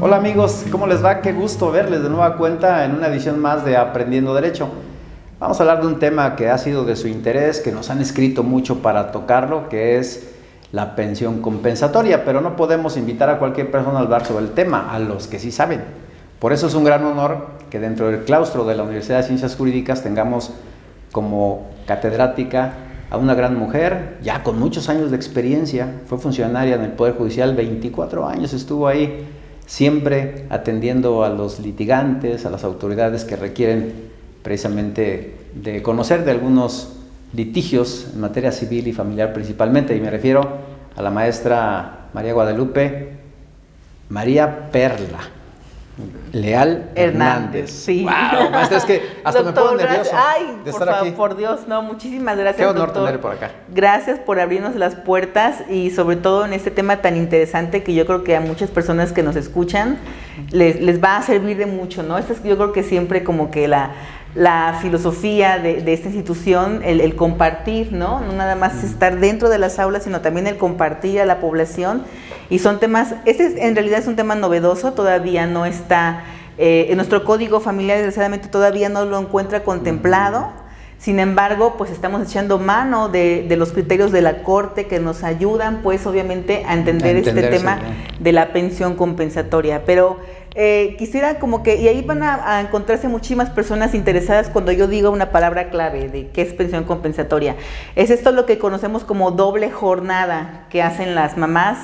Hola amigos, ¿cómo les va? Qué gusto verles de nueva cuenta en una edición más de Aprendiendo Derecho. Vamos a hablar de un tema que ha sido de su interés, que nos han escrito mucho para tocarlo, que es la pensión compensatoria, pero no podemos invitar a cualquier persona a hablar sobre el tema, a los que sí saben. Por eso es un gran honor que dentro del claustro de la Universidad de Ciencias Jurídicas tengamos como catedrática a una gran mujer, ya con muchos años de experiencia. Fue funcionaria en el Poder Judicial, 24 años estuvo ahí, siempre atendiendo a los litigantes, a las autoridades que requieren precisamente de conocer de algunos litigios en materia civil y familiar principalmente, y me refiero a la maestra María Guadalupe María Perla Leal Hernández. Sí. Wow, maestra, es que hasta doctor, me pongo nervioso de estar aquí. Por Dios, no, muchísimas gracias. Qué honor doctor. tener por acá. Gracias por abrirnos las puertas y sobre todo en este tema tan interesante que yo creo que a muchas personas que nos escuchan les va a servir de mucho, ¿no? Esta es, yo creo que siempre como que la filosofía de esta institución, el compartir, ¿no? No nada más estar dentro de las aulas, sino también el compartir a la población. Y son temas, en realidad es un tema novedoso, todavía no está, en nuestro código familiar desgraciadamente todavía no lo encuentra contemplado. Sin embargo, pues estamos echando mano de los criterios de la Corte que nos ayudan, pues obviamente a entender este tema de la pensión compensatoria. Pero quisiera como que, y ahí van a encontrarse muchísimas personas interesadas cuando yo diga una palabra clave de qué es pensión compensatoria. Es esto lo que conocemos como doble jornada que hacen las mamás,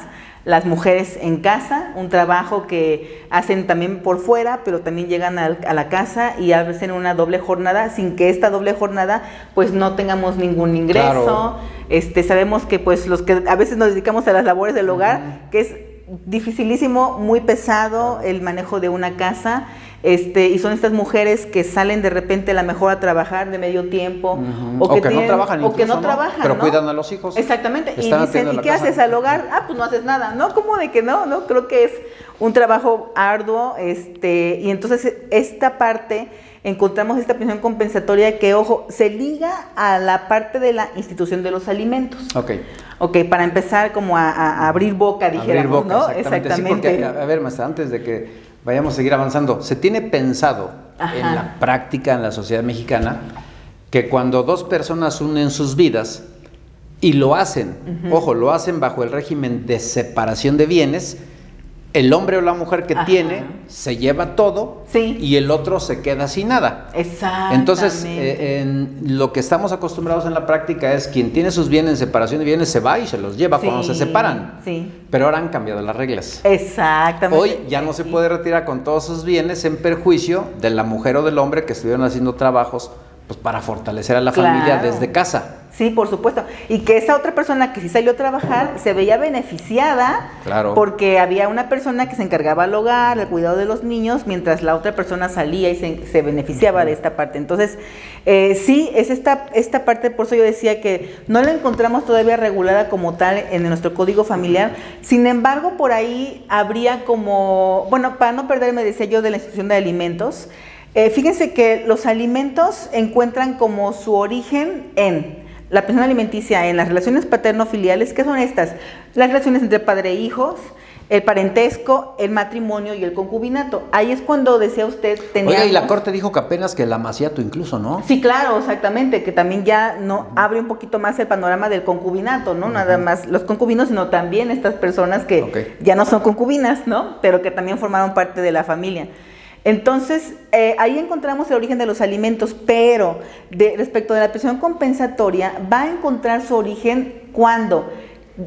las mujeres en casa, un trabajo que hacen también por fuera, pero también llegan a la casa y hacen una doble jornada, sin que esta doble jornada pues no tengamos ningún ingreso. Claro. Sabemos que pues los que a veces nos dedicamos a las labores del hogar, que es dificilísimo, muy pesado el manejo de una casa, y son estas mujeres que salen de repente a la mejor a trabajar de medio tiempo, o que no trabajan, o que no trabajan, pero ¿no? Cuidan a los hijos. Exactamente, y dicen, ¿y qué haces al hogar? Ah, pues no haces nada, ¿no? ¿Cómo de que no? ¿No? Creo que es un trabajo arduo, y entonces esta parte encontramos esta pensión compensatoria que, ojo, se liga a la parte de la institución de los alimentos. Ok, para empezar como a abrir boca, dijéramos, ¿no? Exactamente. Sí, porque, a ver, maestra, antes de que vayamos a seguir avanzando, se tiene pensado en la práctica en la sociedad mexicana que cuando dos personas unen sus vidas y lo hacen, ojo, lo hacen bajo el régimen de separación de bienes, el hombre o la mujer que tiene se lleva todo y el otro se queda sin nada. Exactamente. Entonces, lo que estamos acostumbrados en la práctica es quien tiene sus bienes en separación de bienes se va y se los lleva cuando se separan. Pero ahora han cambiado las reglas. Exactamente. Hoy ya no se puede retirar con todos sus bienes en perjuicio de la mujer o del hombre que estuvieron haciendo trabajos pues para fortalecer a la familia desde casa. Sí, por supuesto. Y que esa otra persona que sí salió a trabajar se veía beneficiada porque había una persona que se encargaba del hogar, del cuidado de los niños, mientras la otra persona salía y se beneficiaba de esta parte. Entonces, sí, es esta parte, por eso yo decía que no la encontramos todavía regulada como tal en nuestro código familiar. Sin embargo, por ahí habría como, bueno, para no perderme, decía yo, de la institución de alimentos, fíjense que los alimentos encuentran como su origen en la pensión alimenticia, en las relaciones paterno-filiales. ¿Qué son estas? Las relaciones entre padre e hijos, el parentesco, el matrimonio y el concubinato. Ahí es cuando decía usted Oiga, y la Corte dijo que apenas que el amaciato incluso, ¿no? Sí, claro, exactamente, que también ya no abre un poquito más el panorama del concubinato, ¿no? Nada más los concubinos, sino también estas personas que ya no son concubinas, ¿no? Pero que también formaron parte de la familia. Entonces, ahí encontramos el origen de los alimentos, pero respecto de la pensión compensatoria, va a encontrar su origen cuando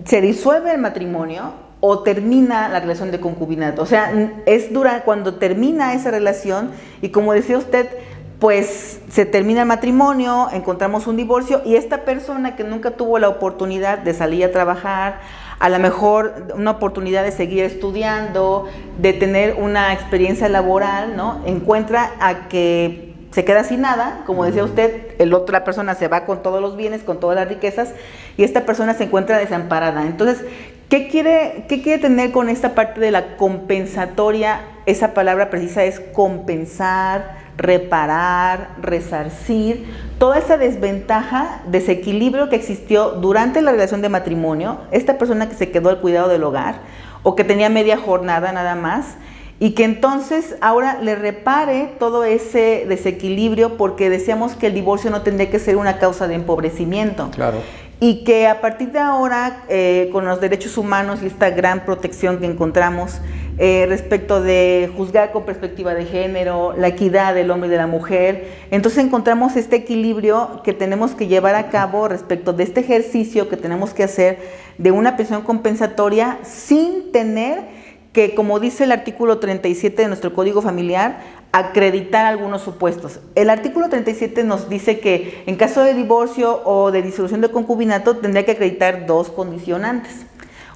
se disuelve el matrimonio o termina la relación de concubinato. O sea, es cuando termina esa relación y, como decía usted, pues se termina el matrimonio, encontramos un divorcio y esta persona que nunca tuvo la oportunidad de salir a trabajar, a lo mejor una oportunidad de seguir estudiando, de tener una experiencia laboral, ¿no? Encuentra a que se queda sin nada, como decía usted, la persona se va con todos los bienes, con todas las riquezas, y esta persona se encuentra desamparada. Entonces, ¿qué quiere tener con esta parte de la compensatoria? Esa palabra precisa es compensar, reparar, resarcir, toda esa desventaja, desequilibrio que existió durante la relación de matrimonio, esta persona que se quedó al cuidado del hogar o que tenía media jornada nada más y que entonces ahora le repare todo ese desequilibrio, porque decíamos que el divorcio no tendría que ser una causa de empobrecimiento. Claro. Y que a partir de ahora, con los derechos humanos y esta gran protección que encontramos respecto de juzgar con perspectiva de género, la equidad del hombre y de la mujer, entonces encontramos este equilibrio que tenemos que llevar a cabo respecto de este ejercicio que tenemos que hacer de una pensión compensatoria sin tener que, como dice el artículo 37 de nuestro Código Familiar, acreditar algunos supuestos. El artículo 37 nos dice que en caso de divorcio o de disolución de concubinato tendría que acreditar 2 condicionantes.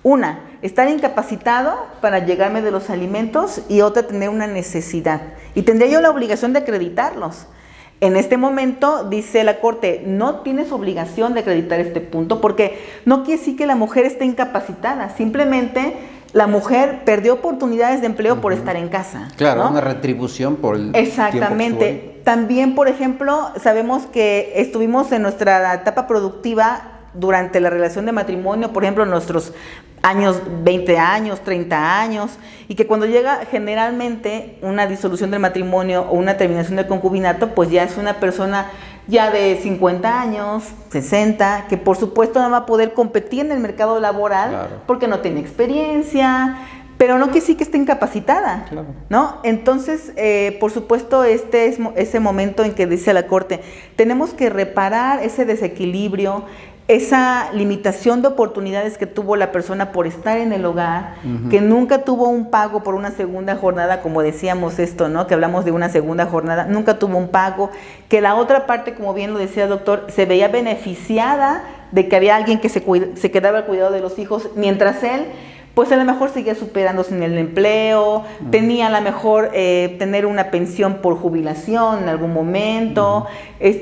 Una, estar incapacitado para llegarme de los alimentos, y otra, tener una necesidad. Y tendría yo la obligación de acreditarlos. En este momento, dice la Corte, no tienes obligación de acreditar este punto, porque no quiere decir que la mujer esté incapacitada, simplemente la mujer perdió oportunidades de empleo por estar en casa. Claro, ¿no? Una retribución por el Exactamente. tiempo que También, por ejemplo, sabemos que estuvimos en nuestra etapa productiva durante la relación de matrimonio, por ejemplo, nuestros años, 20 años, 30 años, y que cuando llega generalmente una disolución del matrimonio o una terminación del concubinato, pues ya es una persona ya de 50 años, 60, que por supuesto no va a poder competir en el mercado laboral, claro, porque no tiene experiencia, pero no que sí que esté incapacitada, claro, ¿no? Entonces, por supuesto, este es ese momento en que dice la Corte, tenemos que reparar ese desequilibrio, esa limitación de oportunidades que tuvo la persona por estar en el hogar, que nunca tuvo un pago por una segunda jornada, como decíamos esto, ¿no? Que hablamos de una segunda jornada, nunca tuvo un pago, que la otra parte, como bien lo decía el doctor, se veía beneficiada de que había alguien que se quedaba al cuidado de los hijos, mientras él, pues a lo mejor seguía superándose en el empleo, tenía a lo mejor tener una pensión por jubilación en algún momento,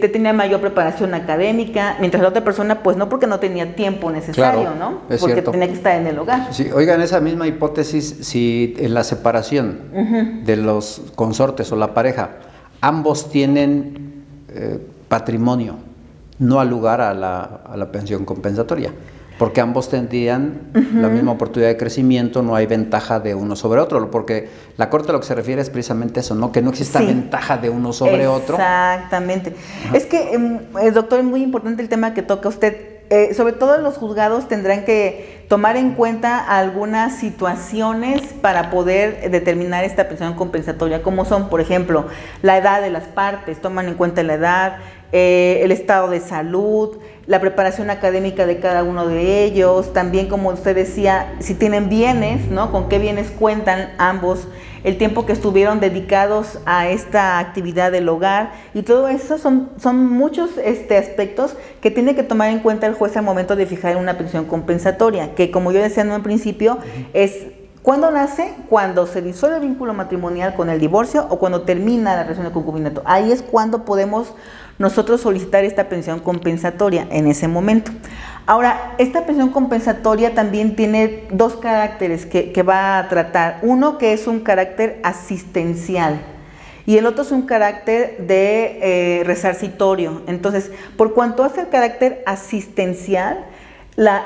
tenía mayor preparación académica, mientras la otra persona, pues no, porque no tenía tiempo necesario, claro, ¿no? Es porque cierto. Tenía que estar en el hogar. Sí, oigan, esa misma hipótesis, si en la separación de los consortes o la pareja, ambos tienen patrimonio, no al lugar a la pensión compensatoria, porque ambos tendrían la misma oportunidad de crecimiento, no hay ventaja de uno sobre otro, porque la Corte lo que se refiere es precisamente eso, ¿no? Que no exista ventaja de uno sobre otro. Exactamente. Es que, doctor, es muy importante el tema que toca usted. Sobre todo los juzgados tendrán que tomar en cuenta algunas situaciones para poder determinar esta pensión compensatoria, como son, por ejemplo, la edad de las partes, toman en cuenta la edad, el estado de salud, la preparación académica de cada uno de ellos, también, como usted decía, si tienen bienes, ¿no? Con qué bienes cuentan ambos, el tiempo que estuvieron dedicados a esta actividad del hogar, y todo eso son muchos aspectos que tiene que tomar en cuenta el juez al momento de fijar una pensión compensatoria, que, como yo decía en un principio, es ¿cuándo nace? Cuando se disuelve el vínculo matrimonial con el divorcio o cuando termina la relación de concubinato. Ahí es cuando podemos nosotros solicitar esta pensión compensatoria, en ese momento. Ahora, esta pensión compensatoria también tiene 2 caracteres que va a tratar. Uno, que es un carácter asistencial, y el otro es un carácter de resarcitorio. Entonces, por cuanto hace el carácter asistencial,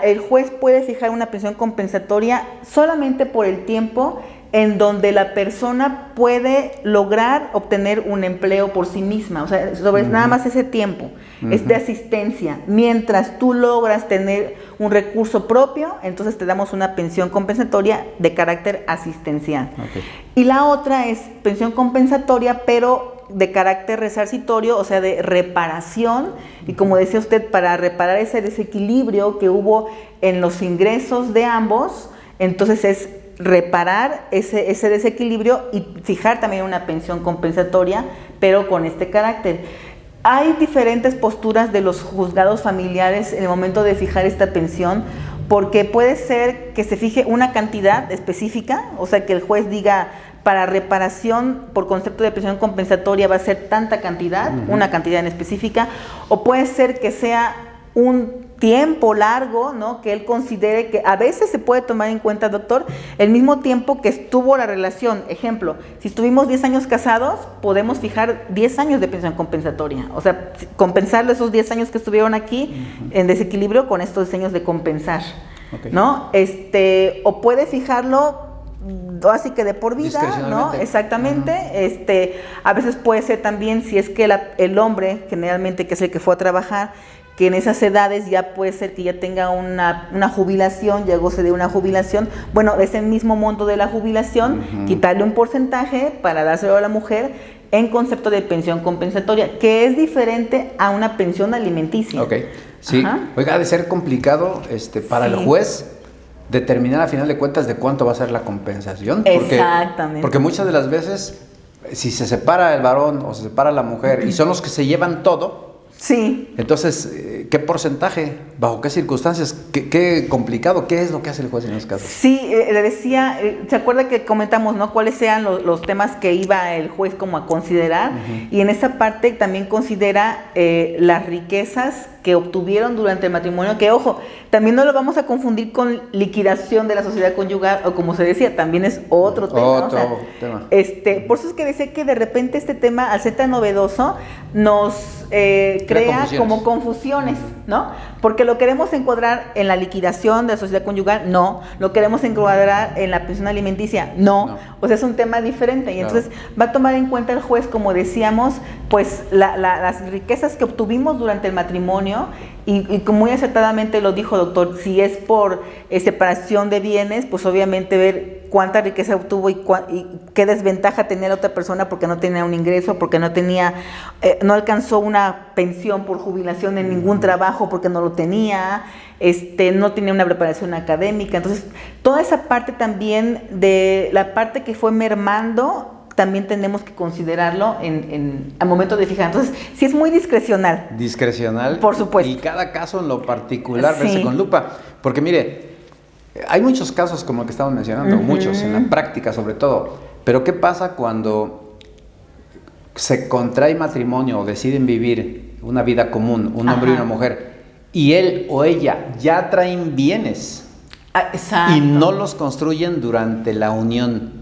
el juez puede fijar una pensión compensatoria solamente por el tiempo en donde la persona puede lograr obtener un empleo por sí misma, o sea, sobre nada más ese tiempo, es de asistencia. Mientras tú logras tener un recurso propio, entonces te damos una pensión compensatoria de carácter asistencial. Okay. Y la otra es pensión compensatoria, pero de carácter resarcitorio, o sea, de reparación, y como decía usted, para reparar ese desequilibrio que hubo en los ingresos de ambos, entonces es reparar ese desequilibrio y fijar también una pensión compensatoria, pero con este carácter. Hay diferentes posturas de los juzgados familiares en el momento de fijar esta pensión, porque puede ser que se fije una cantidad específica, o sea, que el juez diga, para reparación por concepto de pensión compensatoria va a ser tanta cantidad, una cantidad en específica, o puede ser que sea un tiempo largo, ¿no? Que él considere que a veces se puede tomar en cuenta, doctor, el mismo tiempo que estuvo la relación. Ejemplo, si estuvimos 10 años casados, podemos fijar 10 años de pensión compensatoria, o sea, compensarle esos 10 años que estuvieron aquí en desequilibrio con estos años de compensar, okay, ¿no? O puede fijarlo así que de por vida, ¿no? Exactamente. A veces puede ser también, si es que el hombre, generalmente, que es el que fue a trabajar, que en esas edades ya puede ser que ya tenga una jubilación, ya goce de una jubilación, bueno, ese mismo monto de la jubilación, quitarle un porcentaje para dárselo a la mujer en concepto de pensión compensatoria, que es diferente a una pensión alimenticia. Ok, sí. Oiga, ha de ser complicado para el juez determinar a final de cuentas de cuánto va a ser la compensación. Exactamente. Porque muchas de las veces, si se separa el varón o se separa la mujer y son los que se llevan todo, sí. Entonces, ¿qué porcentaje? ¿Bajo qué circunstancias? ¿Qué complicado? ¿Qué es lo que hace el juez en esos casos? Sí, le decía, ¿se acuerda que comentamos, ¿no? Cuáles sean los temas que iba el juez como a considerar? Y en esa parte también considera las riquezas que obtuvieron durante el matrimonio, que ojo, también no lo vamos a confundir con liquidación de la sociedad conyugal, o como se decía, también es otro tema. Otro tema. Por eso es que decía que de repente este tema, al ser tan novedoso, nos crea como confusiones, ¿no? Porque lo queremos encuadrar en la liquidación de la sociedad conyugal, no. Lo queremos encuadrar en la pensión alimenticia, no. O sea, es un tema diferente. Y entonces va a tomar en cuenta el juez, como decíamos, pues las riquezas que obtuvimos durante el matrimonio, y como muy acertadamente lo dijo, doctor, si es por separación de bienes, pues obviamente ver cuánta riqueza obtuvo y qué desventaja tenía la otra persona porque no tenía un ingreso, porque no alcanzó una pensión por jubilación en ningún trabajo porque no lo tenía, no tenía una preparación académica. Entonces, toda esa parte también de la parte que fue mermando, también tenemos que considerarlo al momento de fijar. Entonces, sí es muy discrecional. Discrecional. Por supuesto. Y cada caso en lo particular verse con lupa. Porque mire, hay muchos casos como el que estamos mencionando, muchos, en la práctica sobre todo. Pero ¿qué pasa cuando se contrae matrimonio o deciden vivir una vida común, un hombre y una mujer, y él o ella ya traen bienes y no los construyen durante la unión,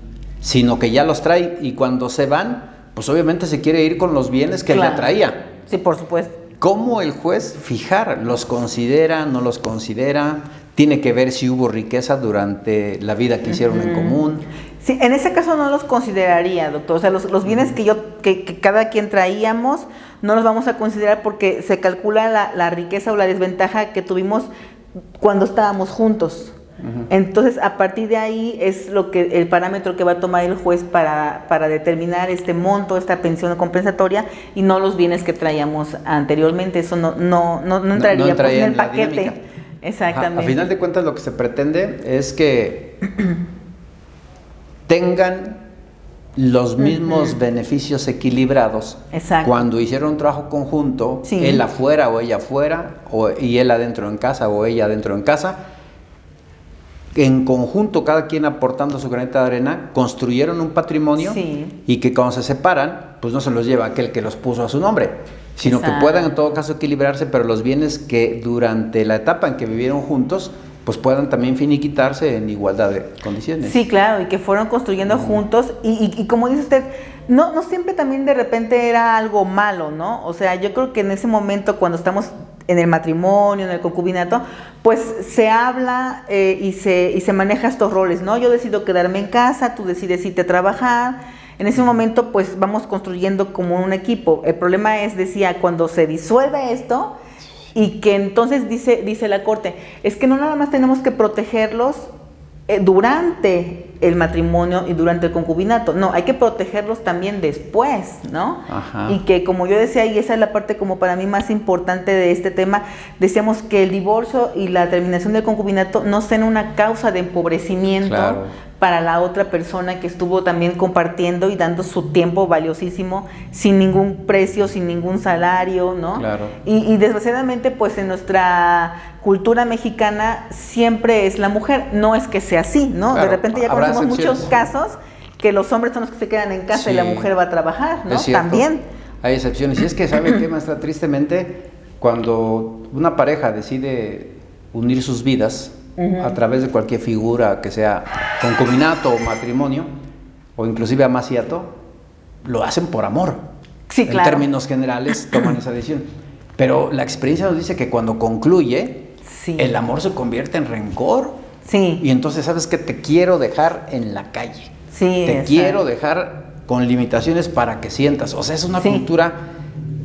sino que ya los trae, y cuando se van, pues obviamente se quiere ir con los bienes que él ya traía? Sí, por supuesto. ¿Cómo el juez fijar? ¿Los considera, no los considera? Tiene que ver si hubo riqueza durante la vida que hicieron en común. Sí, en ese caso no los consideraría, doctor. O sea, los bienes que cada quien traíamos no los vamos a considerar porque se calcula la riqueza o la desventaja que tuvimos cuando estábamos juntos. Entonces, a partir de ahí es el parámetro que va a tomar el juez para determinar este monto, esta pensión compensatoria, y no los bienes que traíamos anteriormente. Eso no entraría en el paquete. Dinámica. Exactamente. A final de cuentas, lo que se pretende es que tengan los mismos beneficios equilibrados. Exacto. Cuando hicieron un trabajo conjunto, él afuera o ella afuera, y él adentro en casa o ella adentro en casa, en conjunto, cada quien aportando su granito de arena, construyeron un patrimonio, y que cuando se separan, pues no se los lleva aquel que los puso a su nombre, sino que puedan en todo caso equilibrarse, pero los bienes que durante la etapa en que vivieron juntos, pues puedan también finiquitarse en igualdad de condiciones. Sí, claro, y que fueron construyendo juntos, y como dice usted, no siempre también de repente era algo malo, ¿no? O sea, yo creo que en ese momento, cuando estamos en el matrimonio, en el concubinato, pues se habla y se maneja estos roles, ¿no? Yo decido quedarme en casa, tú decides irte a trabajar. En ese momento, pues vamos construyendo como un equipo. El problema es, decía, cuando se disuelve esto, y que entonces dice la Corte, es que no nada más tenemos que protegerlos durante el matrimonio y durante el concubinato, no, hay que protegerlos también después, ¿no? Y que, como yo decía, y esa es la parte como para mí más importante de este tema, decíamos que el divorcio y la terminación del concubinato no sean una causa de empobrecimiento para la otra persona que estuvo también compartiendo y dando su tiempo valiosísimo sin ningún precio, sin ningún salario, ¿no? Y desgraciadamente, pues en nuestra cultura mexicana siempre es la mujer, no es que sea así, ¿no? De repente ya conocemos muchos casos que los hombres son los que se quedan en casa y la mujer va a trabajar, ¿no? También. Hay excepciones. Y es que, ¿sabe qué, maestra? Tristemente, cuando una pareja decide unir sus vidas a través de cualquier figura, que sea concubinato o matrimonio, o inclusive amaciato, lo hacen por amor. Sí, claro. En términos generales toman esa decisión. Pero la experiencia nos dice que cuando concluye, el amor se convierte en rencor. Sí. Y entonces, ¿sabes qué? Te quiero dejar en la calle. Sí. Te quiero dejar con limitaciones para que sientas. O sea, es una cultura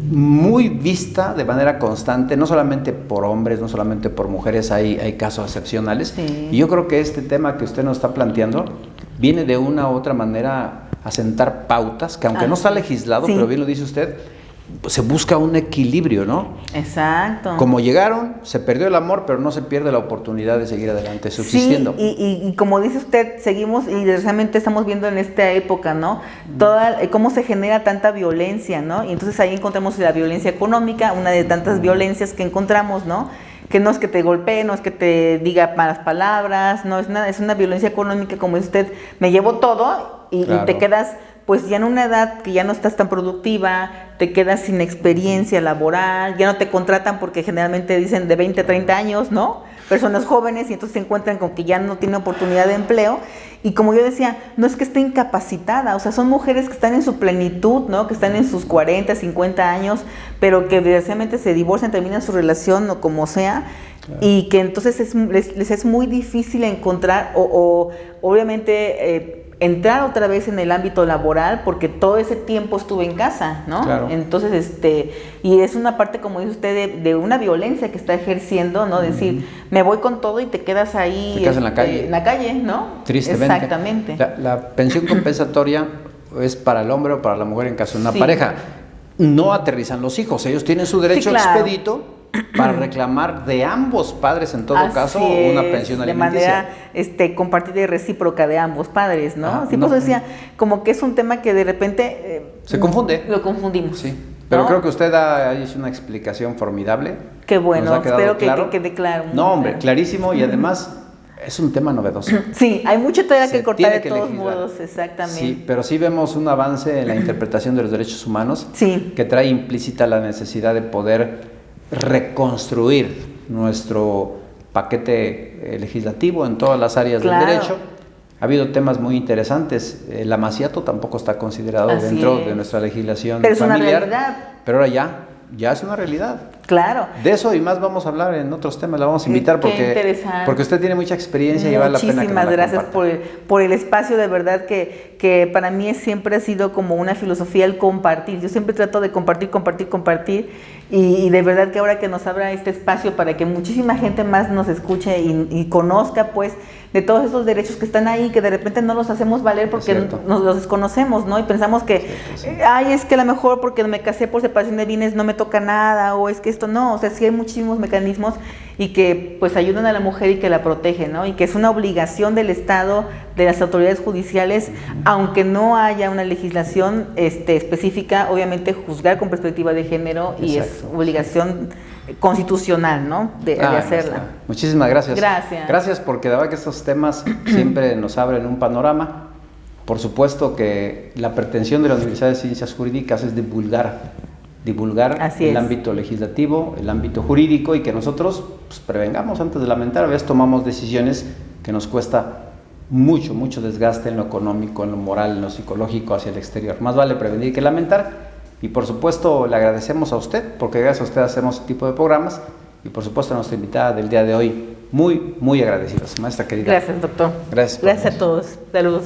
muy vista de manera constante, no solamente por hombres, no solamente por mujeres, hay casos excepcionales. Sí. Y yo creo que este tema que usted nos está planteando viene de una u otra manera a sentar pautas, que aunque no está legislado, pero bien lo dice usted, pues se busca un equilibrio, ¿no? Exacto. Como llegaron, se perdió el amor, pero no se pierde la oportunidad de seguir adelante, subsistiendo. Sí, y como dice usted, seguimos y desgraciadamente estamos viendo en esta época, ¿no? Cómo se genera tanta violencia, ¿no? Y entonces ahí encontramos la violencia económica, una de tantas violencias que encontramos, ¿no? Que no es que te golpee, no es que te diga malas palabras, no es nada, es una violencia económica, como dice usted, me llevo todo y te quedas pues ya en una edad que ya no estás tan productiva, te quedas sin experiencia laboral, ya no te contratan porque generalmente dicen de 20 a 30 años, ¿no? Personas jóvenes, y entonces se encuentran con que ya no tienen oportunidad de empleo. Y como yo decía, no es que esté incapacitada, o sea, son mujeres que están en su plenitud, ¿no? Que están en sus 40, 50 años, pero que desgraciadamente se divorcian, terminan su relación o como sea, y que entonces les es muy difícil encontrar o obviamente entrar otra vez en el ámbito laboral porque todo ese tiempo estuve en casa, ¿no? Claro. Entonces, y es una parte, como dice usted, de una violencia que está ejerciendo, ¿no? Decir, me voy con todo y te quedas ahí. Te quedas en la calle. En la calle, ¿no? Tristemente. Exactamente. La pensión compensatoria es para el hombre o para la mujer en caso de una pareja. No aterrizan los hijos, ellos tienen su derecho expedito para reclamar de ambos padres, en todo caso, una pensión alimenticia. De manera compartida y recíproca de ambos padres, ¿no? Sí, pues decía, como que es un tema que de repente... se confunde. Lo confundimos. Sí, pero creo que usted ha hecho una explicación formidable. Qué bueno, espero que quede claro. No, hombre, clarísimo, y además es un tema novedoso. Sí, hay mucho todavía que cortar de todos modos, exactamente. Sí, pero sí vemos un avance en la interpretación de los derechos humanos que trae implícita la necesidad de poder reconstruir nuestro paquete legislativo en todas las áreas del derecho. Ha habido temas muy interesantes. El amaciato tampoco está considerado dentro de nuestra legislación familiar. Pero es una realidad. Pero ahora ya es una realidad. Claro. De eso y más vamos a hablar en otros temas, la vamos a invitar porque usted tiene mucha experiencia y vale la pena que nos la gracias por el espacio, de verdad que para mí siempre ha sido como una filosofía el compartir. Yo siempre trato de compartir y de verdad que ahora que nos abra este espacio para que muchísima gente más nos escuche y conozca pues de todos esos derechos que están ahí, que de repente no los hacemos valer porque nos los desconocemos, ¿no? Y pensamos que, ay, es que a lo mejor porque me casé por separación de bienes no me toca nada, o es que esto no, o sea, sí hay muchísimos mecanismos y que pues ayudan a la mujer y que la protegen, ¿no? Y que es una obligación del Estado, de las autoridades judiciales, aunque no haya una legislación específica, obviamente juzgar con perspectiva de género y es obligación constitucional, ¿no? De hacerla. Muchísimas gracias. Gracias porque de verdad que estos temas siempre nos abren un panorama. Por supuesto que la pretensión de la Universidad de Ciencias Jurídicas es divulgar el ámbito legislativo, el ámbito jurídico y que nosotros pues, prevengamos antes de lamentar. A veces tomamos decisiones que nos cuesta mucho desgaste en lo económico, en lo moral, en lo psicológico hacia el exterior. Más vale prevenir que lamentar. Y por supuesto le agradecemos a usted, porque gracias a usted hacemos este tipo de programas. Y por supuesto a nuestra invitada del día de hoy, muy agradecidos. Maestra querida. Gracias, doctor. Gracias a todos. Saludos.